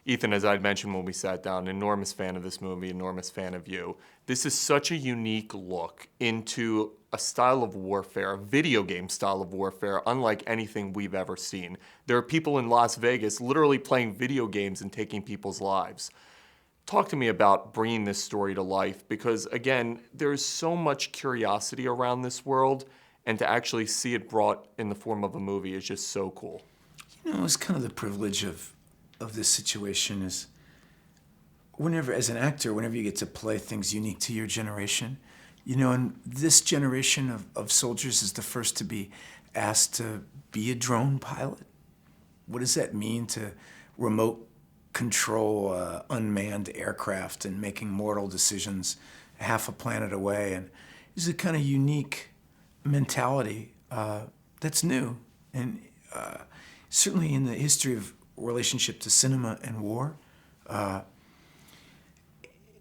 Ethan, as I'd mentioned when we sat down, enormous fan of this movie, enormous fan of you. This is such a unique look into a style of warfare, a video game style of warfare, unlike anything we've ever seen. There are people in Las Vegas literally playing video games and taking people's lives. Talk to me about bringing this story to life because, again, there's so much curiosity around this world, and to actually see it brought in the form of a movie is just so cool. You know, it's kind of the privilege of this situation is whenever, as an actor, whenever you get to play things unique to your generation, you know, and this generation of soldiers is the first to be asked to be a drone pilot. What does that mean to remote control unmanned aircraft and making mortal decisions half a planet away? And it's a kind of unique mentality that's new. And certainly in the history of relationship to cinema and war,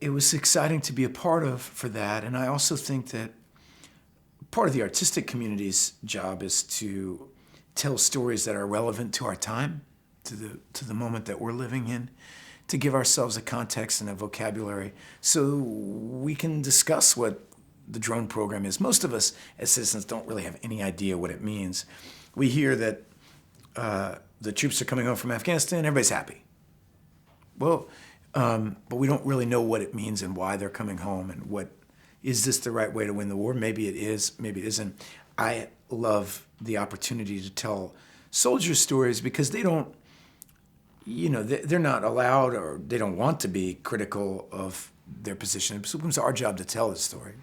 it was exciting to be a part of for that. And I also think that part of the artistic community's job is to tell stories that are relevant to our time, to the moment that we're living in, to give ourselves a context and a vocabulary so we can discuss what the drone program is. Most of us as citizens don't really have any idea what it means. We hear that the troops are coming home from Afghanistan, everybody's happy. Well, but we don't really know what it means and why they're coming home and is this the right way to win the war? Maybe it is, maybe it isn't. I love the opportunity to tell soldier stories because they don't, you know, they're not allowed or they don't want to be critical of their position. It's our job to tell the story.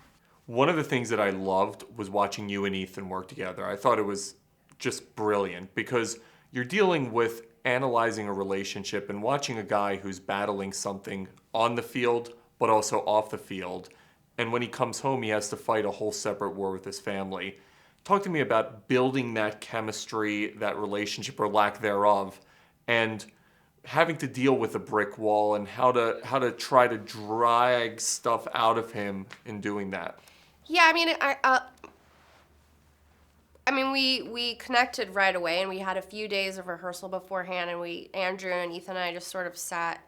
One of the things that I loved was watching you and Ethan work together. I thought it was just brilliant because you're dealing with analyzing a relationship and watching a guy who's battling something on the field but also off the field. And when he comes home, he has to fight a whole separate war with his family. Talk to me about building that chemistry, that relationship or lack thereof, and having to deal with a brick wall and how to try to drag stuff out of him in doing that. Yeah, I mean, we connected right away, and we had a few days of rehearsal beforehand, and Andrew and Ethan and I just sort of sat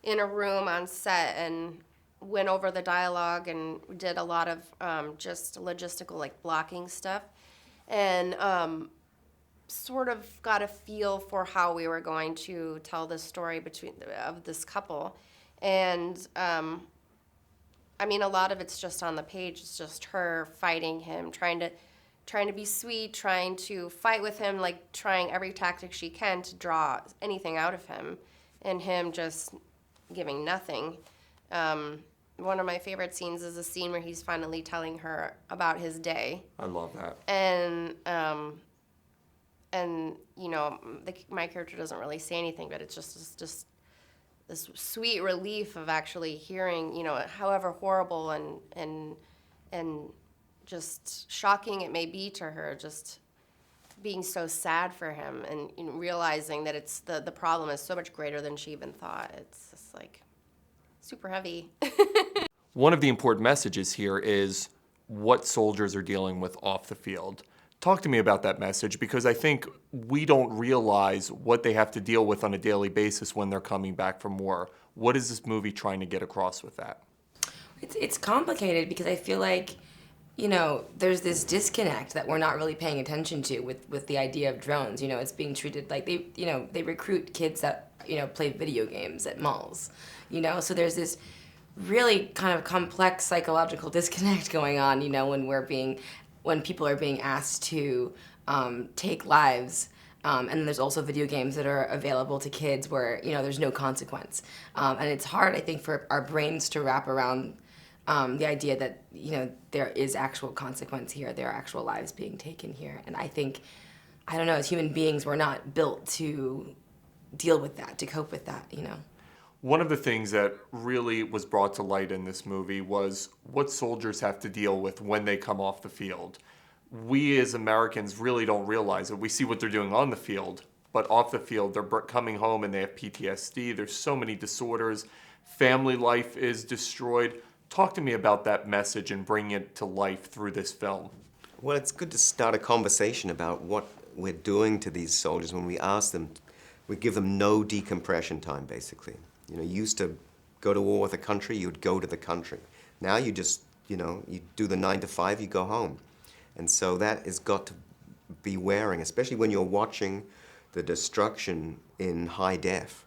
in a room on set and went over the dialogue and did a lot of just logistical, like, blocking stuff, and sort of got a feel for how we were going to tell this story of this couple, and I mean, a lot of it's just on the page. It's just her fighting him, trying to be sweet, trying to fight with him, like trying every tactic she can to draw anything out of him, and him just giving nothing. One of my favorite scenes is a scene where he's finally telling her about his day. I love that. And you know, my character doesn't really say anything, but it's just this sweet relief of actually hearing, you know, however horrible and just shocking it may be to her, just being so sad for him and realizing that it's the problem is so much greater than she even thought. It's just like super heavy. One of the important messages here is what soldiers are dealing with off the field. Talk to me about that message because I think we don't realize what they have to deal with on a daily basis when they're coming back from war. What is this movie trying to get across with that? It's complicated because I feel like, you know, there's this disconnect that we're not really paying attention to with the idea of drones. You know, it's being treated like they recruit kids that, you know, play video games at malls, you know? So there's this really kind of complex psychological disconnect going on, you know, when people are being asked to take lives. And then there's also video games that are available to kids where, you know, there's no consequence. And it's hard, I think, for our brains to wrap around the idea that, you know, there is actual consequence here. There are actual lives being taken here. And I think, I don't know, as human beings, we're not built to deal with that, to cope with that, you know. One of the things that really was brought to light in this movie was what soldiers have to deal with when they come off the field. We as Americans really don't realize it. We see what they're doing on the field, but off the field, they're coming home and they have PTSD. There's so many disorders. Family life is destroyed. Talk to me about that message and bring it to life through this film. Well, it's good to start a conversation about what we're doing to these soldiers when we ask them We give them no decompression time, basically. You know, you used to go to war with a country, you would go to the country. Now you just, you know, you do the 9 to 5, you go home. And so that has got to be wearing, especially when you're watching the destruction in high def.